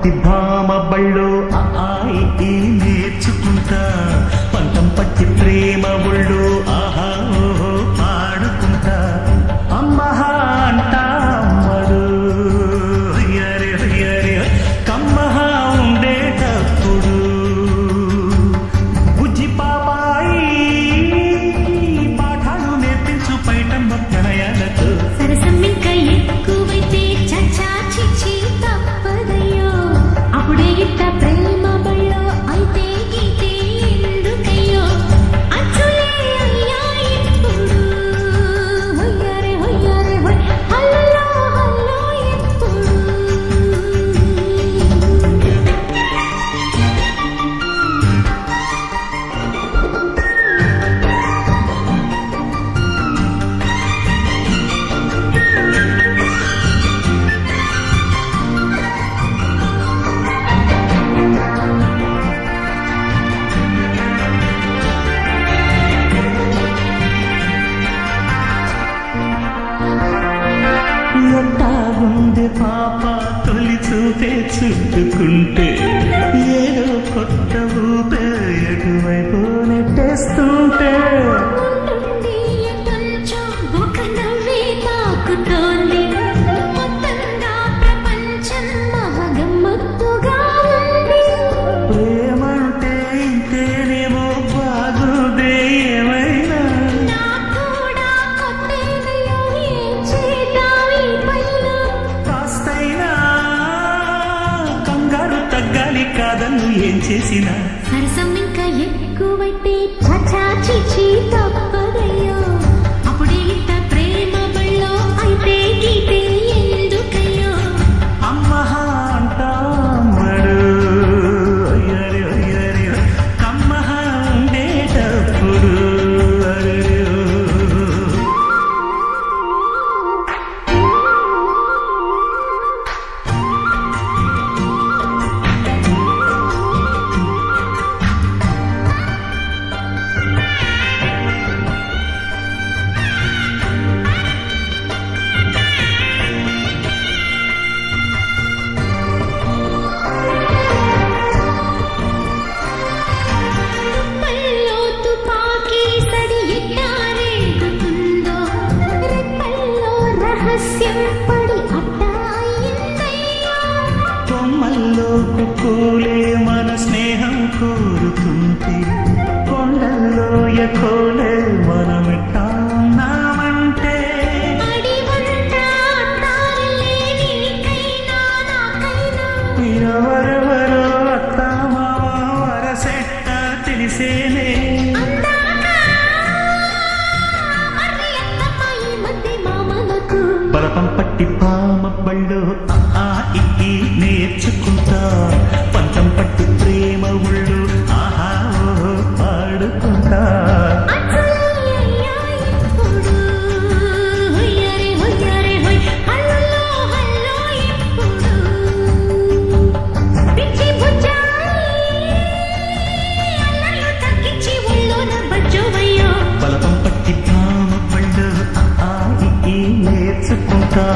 పట్టి భామ బళ్ళో ఆయి నేర్చుకుంటా పంతం పట్టి ప్రేమ ఒళ్ళు ఆహా ఓహో పాడుకుంటా అమ్మహా అంటా అమ్మడు హయ్యరే హయ్యరే కమ్మహా ఉండేటప్పుడు బుజ్జి పాపాయి పాఠాలు నేర్పించు పైటమ్మ ప్రణయాలతో సరసం ఇంకా ఎక్కువైతే చచ్చా చిచ్చి తప్పదయ్యో అప్పుడే ఇట్ట ప్రేమ బళ్ళో అయితే గీతే ఎందుకయ్యో అచ్చులే అయ్యా ఎప్పుడు హొయ్యరే హొయ్యరే హొయ్ హల్లో హల్లో ఎప్పుడు ఎట్టాగుంది పాప తొలి చూపే చుట్టుకుంటే ఏదో కొత్త ఊపే ఎటువైపు నెట్టేస్తుంటే ఉండుండి కొంచెం ఒక నవ్వే తాకుతోంది మొత్తంగా ప్రపంచం మహగమ్మత్తుగా ఉంది ప్రేమంటే ఇంతేనేమో బాగుందే ఏమైనా నాకు కూడా కొత్తేదయ్యో ఏం చేద్దాం ఈ పైన కాస్తైనా కంగారు తగ్గాలి కాదన్ను ఏం చేసినా సరసం ఇంకా ఎక్కువైతే చచ్చా చిచి తప్పదయ్యో అప్పుడే ఇట్ట ప్రేమ బళ్ళో అయితే గీతే ఎందుకయ్యో అమ్మహా అంటా అమ్మడు అయ్యరే అయ్యరే కమ్మహా ఉండేటప్పుడు అరెరే. రెప్పల్లో తుపాకీ సడి ఎట్టా రేగుతుందో రెప్పల్లో రహస్యం పడి అట్టా అయిందయ్యో కొమ్మల్లో కుక్కూలే మన స్నేహం కోరుతుంటే కొండల్లో ఎకోలే మనమిట్టామంటే అడివంతా తారలే నీకైనా నాకైనా ఎవరెవరో అత్తామామ వరసెట్ట తెలిసేనే అందాక మరి అత్తమ్మ ఈ మధ్య మామలకు బలపం పట్టి పామ బళ్ళు ఆ ఈ నేర్చుకుంటా పంతం పట్టి ప్రేమ ఉళ్ళు ఆహా ఓహో పాడుకుంటా అచ్చులయ్యా ఎప్పుడు హొయ్యరే హొయ్యరే హొయ్ హల్లో హల్లో ఎప్పుడు పిచ్చి బుజ్జాయి అల్లర్లు తగ్గించి ఒళ్ళోన బజ్జోవయ్యో బలపం పట్టి పామ బళ్ళు ఆ ఈ నేర్చుకుంటా